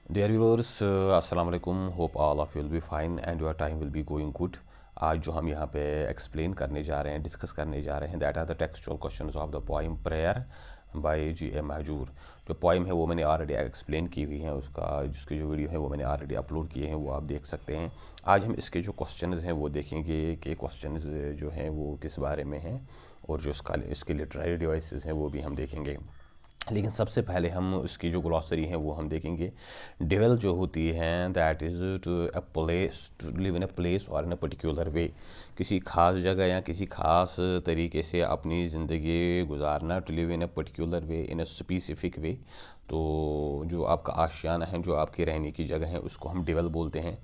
Dear viewers, अस्सलाम वालेकुम. Hope all of you will be fine and your time will be going good. आज जो हम यहाँ पे एक्सप्लेन करने जा रहे हैं, डिस्कस करने जा रहे हैं, that are the textual questions of the poem prayer by G A Mahjoor. जो पोइम है वो मैंने ऑलरेडी एक्सप्लेन की हुई है, उसका जिसकी जो वीडियो है वो मैंने ऑलरेडी अपलोड किए हैं, वो आप देख सकते हैं. आज हम इसके जो क्वेश्चंस हैं वो देखेंगे कि क्वेश्चंस जो हैं वो किस बारे में हैं, और जो इसके लिटरेरी डिवाइसेस हैं वो भी हम देखेंगे. लेकिन सबसे पहले हम उसकी जो ग्लॉसरी है वो हम देखेंगे. डेवल जो होती है that is to a place, to live in a place और इन अ पर्टिकुलर वे. किसी खास जगह या किसी खास तरीके से अपनी ज़िंदगी गुजारना. To live in a particular way in a specific way. तो जो आपका आशियाना है, जो आपकी रहने की जगह है, उसको हम डेवल बोलते हैं.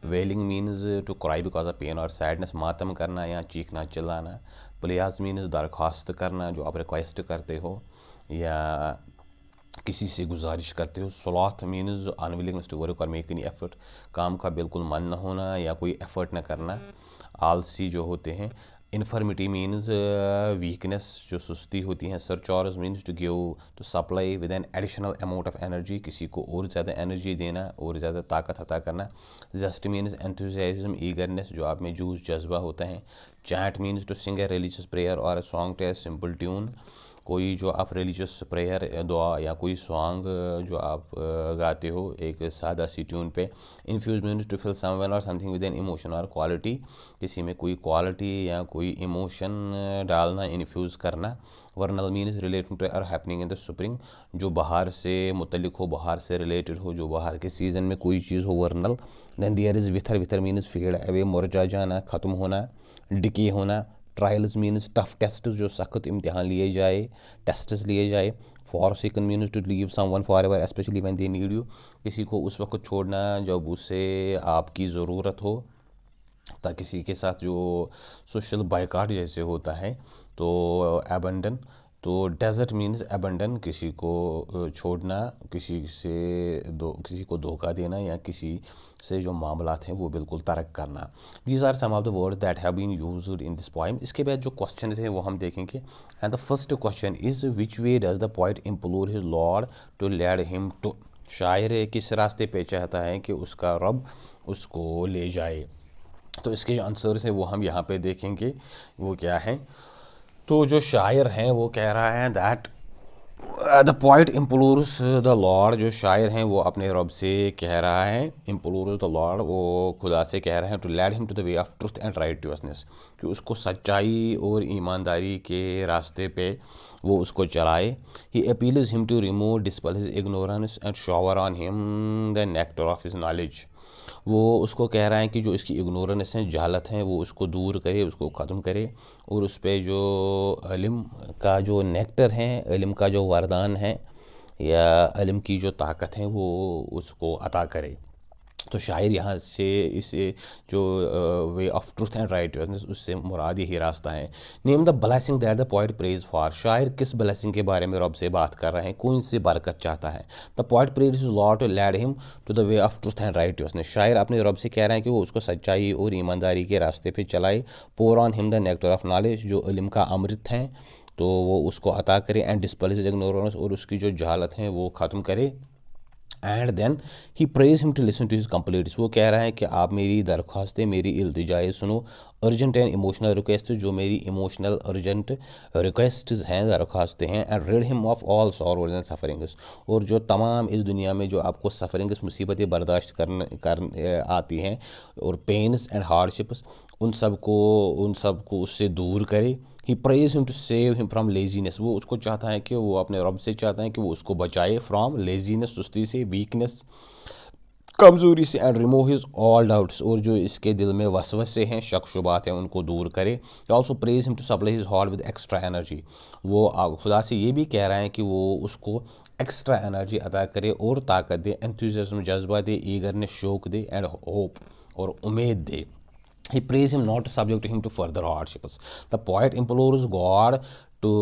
Wailing means to cry because of pain और सैडनेस, मातम करना या चीखना चिल्लाना. प्लियाज मीन्स दरख्वास्त करना, जो आप रिक्वेस्ट करते हो या किसी से गुजारिश करते हो. Sloth means unwillingness to work और मेक एनी एफर्ट, काम का बिल्कुल मन न होना या कोई एफर्ट न करना. आलसी जो होते हैं. इन्फर्मिटी मीन्स वीकनेस, जो सुस्ती होती हैं. Surcharge means to give, to supply with an additional amount of energy, किसी को और ज़्यादा एनर्जी देना और ज़्यादा ताकत अता करना. जस्ट मीन्स एंथुसियाज्म, ईगरनेस, जो आप में जोश जज्बा होता है. Chant means to sing a religious prayer और a song to a simple tune, कोई जो आप रिलीजियस प्रेयर दुआ या कोई सॉन्ग जो आप गाते हो एक सादा सी ट्यून पे. Infuse means to fill someone और समथिंग विद एन इमोशन और क्वालिटी, किसी में कोई क्वालिटी या कोई इमोशन डालना, इन्फ्यूज़ करना. Vernal means relating to or happening in the spring, जो बाहर से मुतलिक हो, बाहर से रिलेटेड हो, जो बाहर के सीज़न में कोई चीज़ हो, vernal. Then there is wither, wither means fade away, मुरझा जाना, ख़त्म होना, डिके होना. ट्रायल्स मीन्स टफ टेस्ट, जो सख्त इम्तिहान लिए जाए, टेस्ट्स लिए जाए. Forsaken means to leave someone forever especially when they need you, किसी को उस वक्त छोड़ना जब उससे आपकी ज़रूरत हो. ताकि किसी के साथ जो सोशल बाइकाट जैसे होता है. तो एबंडन. तो डेजर्ट मीन्स एबंडन, किसी को छोड़ना, किसी को धोखा देना या किसी से जो मामलात हैं वो बिल्कुल तर्क करना. These are some of the words that have been used in this poem. इसके बाद जो क्वेश्चन हैं वो हम देखेंगे. And the first question is which way does the poet implore his lord to lead him to. शायर किस रास्ते पे चाहता है कि उसका रब उसको ले जाए. तो इसके जो आंसर्स हैं वो हम यहाँ पे देखेंगे वो क्या है. तो जो शायर हैं वो कह रहा है that the poet implores the lord, जो शायर हैं वो अपने रब से कह रहा है. इम्प्लोर्स द लॉर्ड, वो खुदा से कह रहे हैं to lead him to the way of truth and righteousness, कि उसको सच्चाई और ईमानदारी के रास्ते पे वो उसको चलाए. He appeals him to remove dispel his ignorance and shower on him the nectar of his knowledge. वो उसको कह रहा है कि जो इसकी इग्नोरेंस है, जहालत है, वो उसको दूर करे, उसको ख़त्म करे, और उस पर जो इल्म का जो नेक्टर है, इल्म का जो वरदान है या इल्म की जो ताकत है वो उसको अता करे. तो शायर यहाँ से इसे जो वे ऑफ ट्रूथ एंड राइटियसनेस, उससे मुराद यही रास्ता है. Name the blessing that the poet praise for, शायर किस ब्लेसिंग के बारे में रब से बात कर रहे हैं, कौन सी बरकत चाहता है. The poet prays lord to lead him to the way of truth and righteousness, शायर अपने रब से कह रहे हैं कि वो उसको सच्चाई और ईमानदारी के रास्ते पे चलाए. Pour on him the nectar of knowledge, जो इल्म का अमृत है तो वो उसको अता करे. एंड डिस्पल्स इग्नोरेंस, और उसकी जो जहालत है वो ख़त्म करे. And then he prays him to listen to his complaints, वो कह रहा है कि आप मेरी दरख्वास्तें, मेरी इल्तिजाएं सुनो. अर्जेंट एंड इमोशनल रिक्वेस्ट, जो मेरी इमोशनल अर्जेंट रिक्वेस्ट हैं, दरख्वास्तें हैं. And read him of all sorrows and sufferings, और जो तमाम इस दुनिया में जो आपको सफरिंग्स, मुसीबतें बर्दाश्त आती हैं, और पेन्स एंड हार्डशिप्स, उन सब को उससे दूर करे. He prays him to save him from laziness, वो उसको चाहता है कि वो अपने रब से चाहता है कि वो उसको बचाए फ्राम लेजीनेस, सुस्ती से, वीकनेस, कमज़ोरी से. And remove his all doubts, और जो इसके दिल में वसवसे हैं, शक शुबात हैं, उनको दूर करे. Also prays him to supply his heart with extra energy, वो खुदा से ये भी कह रहा है कि वो उसको एक्स्ट्रा एनर्जी अदा करे और ताकत दे. एंथुसियाज्म, जज्बा दे. ईगरनेस, शौक दे. एंड होप, और उम्मीद दे. He prays him not to subject him to further hardships. The poet implores God to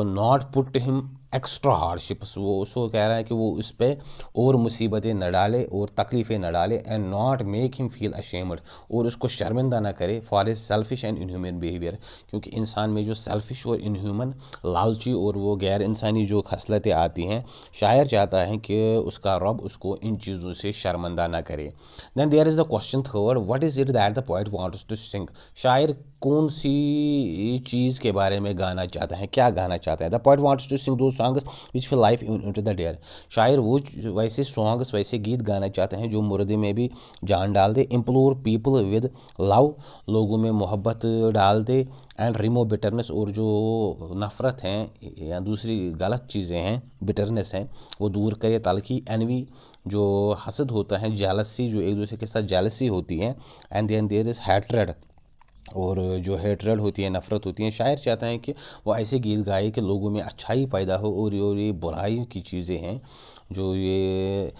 not put him extra hardships, वो उसको कह रहा है कि वो उस पर और मुसीबतें न डाले और तकलीफ़ें न डाले, and not make him feel ashamed, और उसको शर्मिंदा ना करे for his selfish and inhuman behaviour, क्योंकि इंसान में जो सेल्फिश और इनह्यूमन, लालची और वो गैर इंसानी जो खसलतें आती हैं, शायर चाहता है कि उसका रब उसको इन चीज़ों से शर्मिंदा ना करे। Then there is the question third, what is it that the poet wants to sing, शायर कौन सी चीज़ के बारे में गाना चाहता है, क्या गाना चाहता है। The poet wants to sing two songs which fill life into the dare, शायर वो वैसे सॉन्ग्स, वैसे गीत गाना चाहते हैं जो मुर्दे में भी जान डाल दे, इम्प्लोर पीपल विद लव, लोगों में मोहब्बत डाल दे, एंड रिमूव बिटरनेस, और जो नफ़रत हैं या दूसरी गलत चीज़ें हैं, बिटरनेस हैं, वो दूर करे, तलखी, एनवी जो हसद होता है, जेलसी जो एक दूसरे के साथ जेलसी होती है, and then there is hatred, और जो हेट्रेड होती है, नफ़रत होती है। शायर चाहता है कि वो ऐसे गीत गाए कि लोगों में अच्छाई पैदा हो, और ये बुराई की चीज़ें हैं, जो ये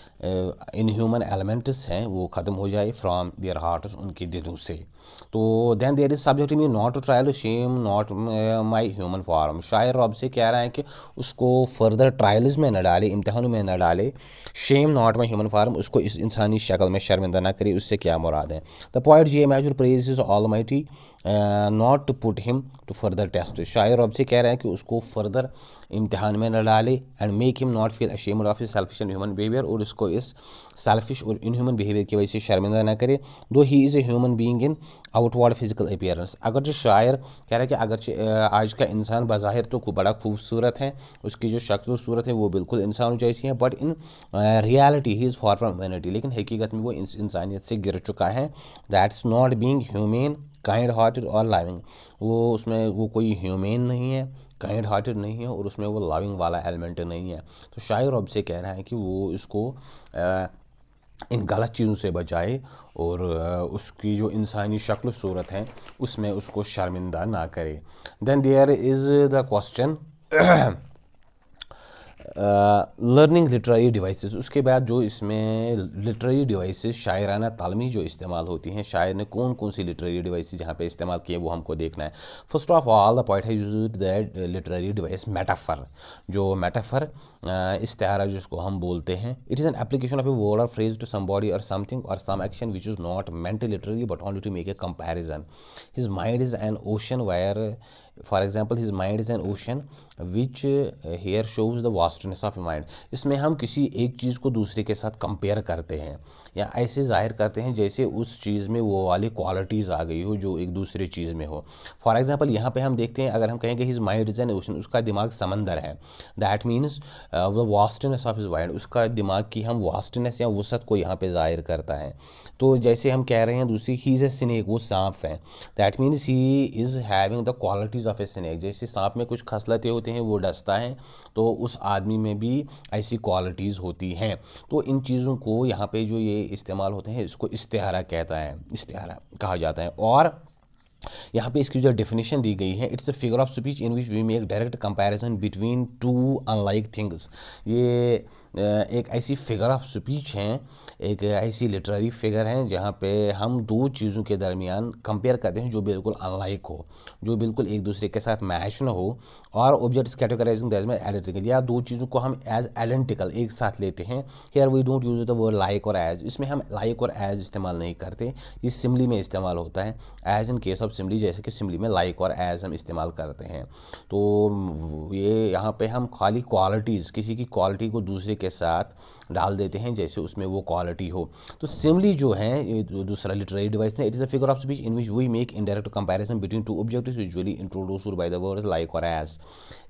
इनह्यूमन एलिमेंट्स हैं, वो ख़त्म हो जाए फ्रॉम देयर हार्ट, उनके दिलों से। तो then there is subject me not to trial shame not my human form, शायर रब से कह रहा है कि उसको फर्दर ट्रायल्स में न डाले, इम्तहानों में न डाले, shame not my human form, उसको इस इंसानी शक्ल में शर्मिंदा ना करे। उससे क्या मुराद है। द पोएट जी major prays is almighty not to put him to further test, शायर रब से कह रहा है कि उसको फर्दर इम्तहान में न डाले, and make him not feel ashamed of his selfish and human behaviour, और उसको इस सेल्फिश और इनह्यूमन बिहेवियर की वजह से शर्मिंदा ना करे। दो he is a human being in outward physical appearance, अगर जो शायर कह रहा है कि अगर आज का इंसान बाज़ाहिर तो बड़ा खूबसूरत है, उसकी जो शक्ल सूरत है वो बिल्कुल इंसान जैसी है, but in reality he is for from humanity, लेकिन हकीकत में वो इंसानियत से गिर चुका है। That's not being humane, kind hearted और लविंग, वो उसमें वो कोई ह्यूमेन नहीं है, काइंड हार्टेड नहीं है, और उसमें वो लविंग वाला एलिमेंट नहीं है। तो शायर अब से कह रहा है कि वो इसको इन गलत चीज़ों से बचाए, और उसकी जो इंसानी शक्ल सूरत है उसमें उसको शर्मिंदा ना करे। Then there is the question learning literary devices, उसके बाद जो इसमें लिटरेरी डिवाइसेस शायराना तालमी जो इस्तेमाल होती हैं, शायर ने कौन कौन सी लिटरेरी डिवाइसेस यहाँ पे इस्तेमाल किए वो हमको देखना है। First of all the poet has used that literary device metaphor, जो मेटाफर इस्तारा जिसको हम बोलते हैं, it is an application of a word और फ्रेज टू समबॉडी और समथिंग और some action which is not meant literary but only to make a comparison. His mind is an ocean where, for example his mind is an ocean which here shows the vastness of mind, इसमें हम किसी एक चीज़ को दूसरे के साथ compare करते हैं या ऐसे जाहिर करते हैं जैसे उस चीज़ में वो वाली क्वालिटीज़ आ गई हो जो एक दूसरे चीज़ में हो। फॉर एग्जांपल यहाँ पे हम देखते हैं, अगर हम कहेंगे his mind is an ocean, उसका दिमाग समंदर है, that means the vastness of his mind, उसका दिमाग की हम वास्टनेस या वसत को यहाँ पे जाहिर करता है। तो जैसे हम कह रहे हैं दूसरी, ही इज़ ए स्नेक, वो सांप है, that means he is having the qualities of a snake, जैसे सांप में कुछ खसलतें होती हैं, वो डसता है, तो उस आदमी में भी ऐसी क्वालिटीज़ होती हैं। तो इन चीज़ों को यहाँ पे जो ये इस्तेमाल होते हैं, इसको इस्तिआरा कहता है, इस्तिआरा कहा जाता है। और यहाँ पे इसकी जो डेफिनेशन दी गई है, it's a figure of speech in which we make direct comparison between two unlike things, ये एक ऐसी फिगर ऑफ स्पीच हैं, एक ऐसी लिटरेरी फिगर हैं जहाँ पे हम दो चीज़ों के दरमियान कंपेयर करते हैं जो बिल्कुल अनलाइक हो, जो बिल्कुल एक दूसरे के साथ मैच न हो, और ऑब्जेक्ट्स कैटेगराइजिंग दैट में आइडेंटिकल, या दो चीज़ों को हम एज आइडेंटिकल एक साथ लेते हैं। Here we don't use the word like और एज, इसमें हम लाइक और एज इस्तेमाल नहीं करते, ये सिमली में इस्तेमाल होता है, as in case of Simli, जैसे कि सिमली में लाइक और एज हम इस्तेमाल करते हैं। तो ये यहाँ पे हम खाली क्वालिटीज़, किसी की क्वालिटी को दूसरे के साथ डाल देते हैं जैसे उसमें वो क्वालिटी हो। तो सिमली जो है, ये दूसरा लिटरेरी डिवाइस है, it is a figure of speech in which we make indirect comparison between two objects usually introduced by the words like और एज।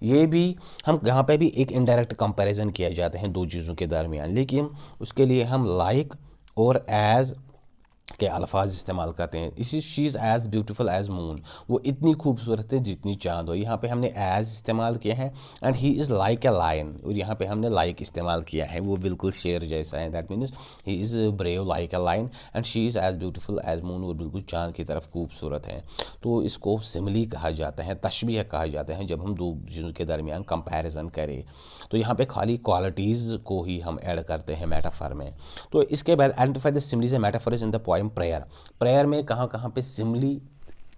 ये भी हम यहाँ पे भी एक इनडायरेक्ट कंपैरिजन किया जाते हैं दो चीज़ों के दरमियान, लेकिन उसके लिए हम लाइक और एज के अल्फाज इस्तेमाल करते हैं। इसी she is as beautiful as moon, वो इतनी खूबसूरत है जितनी चांद हो, यहाँ पे हमने एज़ इस्तेमाल किया है। And he is like a lion, और यहाँ पे हमने लाइक इस्तेमाल किया है, वो बिल्कुल शेर जैसा है, that means he is brave like a lion, and she is as beautiful as moon, वो बिल्कुल चांद की तरफ खूबसूरत है। तो इसको सिमली कहा जाता है, तशबीह कहा जाता है, जब हम दो चीज़ों के दरमियान कंपैरिजन करें। तो यहाँ पे खाली क्वालिटीज़ को ही हम ऐड करते हैं मेटाफर में। तो इसके बाद identify the similes and metaphors in the poem prayer, prayer में कहाँ कहाँ पे सिमली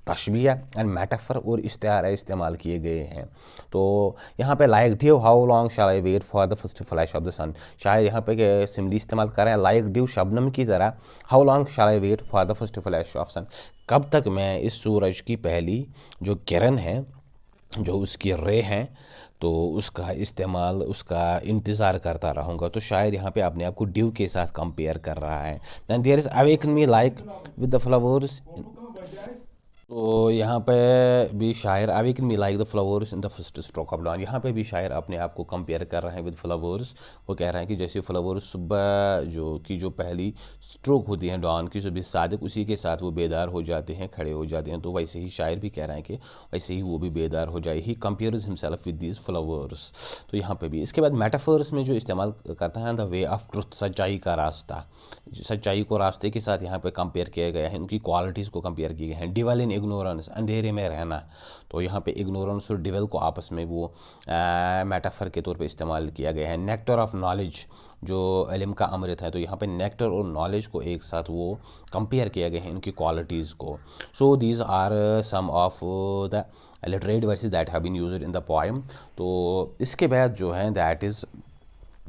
तशबीह एंड मेटाफर और इस्तारा इस्तेमाल किए गए हैं। तो यहाँ पे like dew how long shall I wait for the first flash of the sun, शायद यहाँ पे सिमली इस्तेमाल कर रहे हैं लाइक ड्यू शबनम की तरह, how long shall I wait for the first flash of sun, कब तक मैं इस सूरज की पहली जो किरण है, जो उसकी रे हैं, तो उसका इस्तेमाल, उसका इंतज़ार करता रहूँगा। तो शायद यहाँ पे अपने आप को ड्यू के साथ कंपेयर कर रहा है। Then there is awaken me like with the flowers, तो यहाँ पे भी शायर awaken me like the flowers in the first stroke of dawn, यहाँ पे भी शायर अपने आप को कंपेयर कर रहे हैं विद फ्लावर्स। वो कह रहे हैं कि जैसे फ्लावर्स सुबह जो पहली स्ट्रोक होती है डॉन की, सुबह सादिक, उसी के साथ वो बेदार हो जाते हैं, खड़े हो जाते हैं। तो वैसे ही शायर भी कह रहे हैं कि वैसे ही वो भी बेदार हो जाए। He compares himself with these flowers. तो यहाँ पे भी इसके बाद मेटाफर्स में जो इस्तेमाल करता है द वे ऑफ ट्रुथ, सच्चाई का रास्ता, सच्चाई को रास्ते के साथ यहाँ पे कंपेयर किया गया है, उनकी क्वालिटीज़ को कंपेयर किए गए हैं। डिवेल इन इग्नोरेंस, अंधेरे में रहना, तो यहाँ पे इग्नोरेंस और डिवेल को आपस में वो मेटाफर के तौर पे इस्तेमाल किया गया है। नेक्टर ऑफ नॉलेज, जो इल्म का अमृत है, तो यहाँ पे नेक्टर और नॉलेज को एक साथ वो कंपेयर किया गया है, इनकी क्वालिटीज़ को। So these are some of the literary verses that have been used in the poem. तो इसके बाद जो है दैट इज़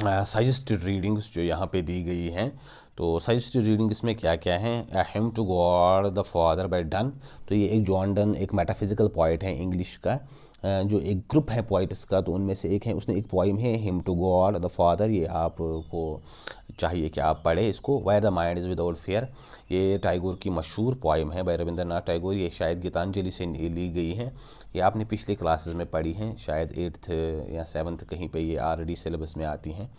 सजेस्टेड रीडिंग्स जो यहाँ पे दी गई हैं। तो सजेस्टेड रीडिंग इसमें क्या क्या है, a hymn to God the Father by Donne, तो ये एक जॉन डन एक मेटाफिजिकल पोइट है इंग्लिश का, जो एक ग्रुप है पोइट्स का, तो उनमें से एक है, उसने एक पोइम है hymn to God the father, ये आपको चाहिए कि आप पढ़े इसको। Where the mind is without fear, ये टैगोर की मशहूर पोइम है बाय रविंद्रनाथ टैगोर, ये शायद गीतांजलि से ली गई है। ये आपने पिछले क्लासेस में पढ़ी हैं, शायद 8th या 7th कहीं पे ये ऑलरेडी सिलेबस में आती हैं।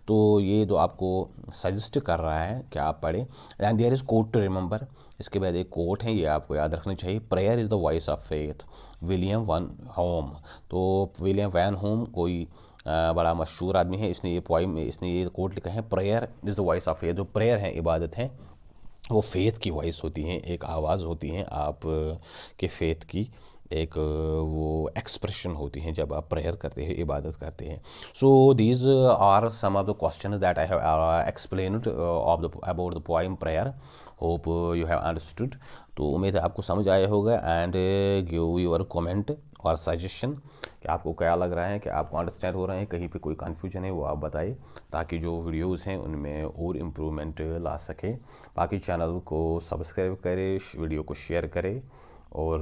तो ये तो आपको सजेस्ट कर रहा है कि आप पढ़ें। And there is quote to remember, इसके बाद एक कोट है, ये आपको याद रखनी चाहिए। Prayer is the voice of faith, William Van Home. तो विलियम वैन होम कोई बड़ा मशहूर आदमी है, इसने ये पोइम, इसने ये कोट लिखा है, prayer is the voice of faith. जो प्रेयर है, इबादत है, वो फेथ की वॉइस होती हैं, एक आवाज़ होती हैं आप के फेथ की, एक वो एक्सप्रेशन होती हैं जब आप प्रेयर करते हैं, इबादत करते हैं। So these are some of the question that I have explained of the about the poem prayer. Hope you have understood. तो उम्मीद है आपको समझ आया होगा। एंड गिव योर कमेंट और सजेशन कि आपको क्या लग रहा है, कि आपको अंडरस्टैंड हो रहे हैं, कहीं पे कोई कन्फ्यूजन है वो आप बताइए, ताकि जो वीडियोस हैं उनमें और इम्प्रूवमेंट ला सके। बाकी चैनल को सब्सक्राइब करें, वीडियो को शेयर करें और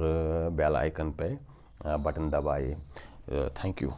बेल आइकन पे बटन दबाइए। Thank you.